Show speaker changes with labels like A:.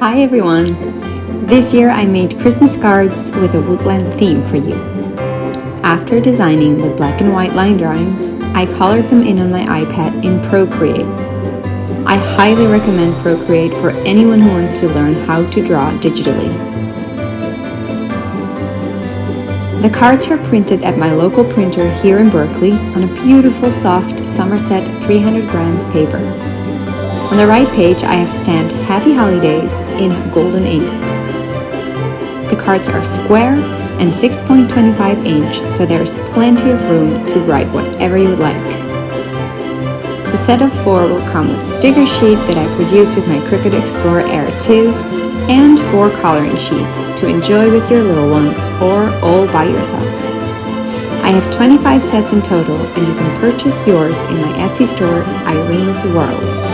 A: Hi everyone! This year I made Christmas cards with a woodland theme for you. After designing the black and white line drawings, I colored them in on my iPad in Procreate. I highly recommend Procreate for anyone who wants to learn how to draw digitally. The cards are printed at my local printer here in Berkeley on a beautiful soft Somerset 300 grams paper. On the right page, I have stamped Happy Holidays in golden ink. The cards are square and 6.25 inch, so there's plenty of room to write whatever you would like. The set of 4 will come with a sticker sheet that I produced with my Cricut Explorer Air 2 and 4 coloring sheets to enjoy with your little ones or all by yourself. I have 25 sets in total, and you can purchase yours in my Etsy store, Irene's World.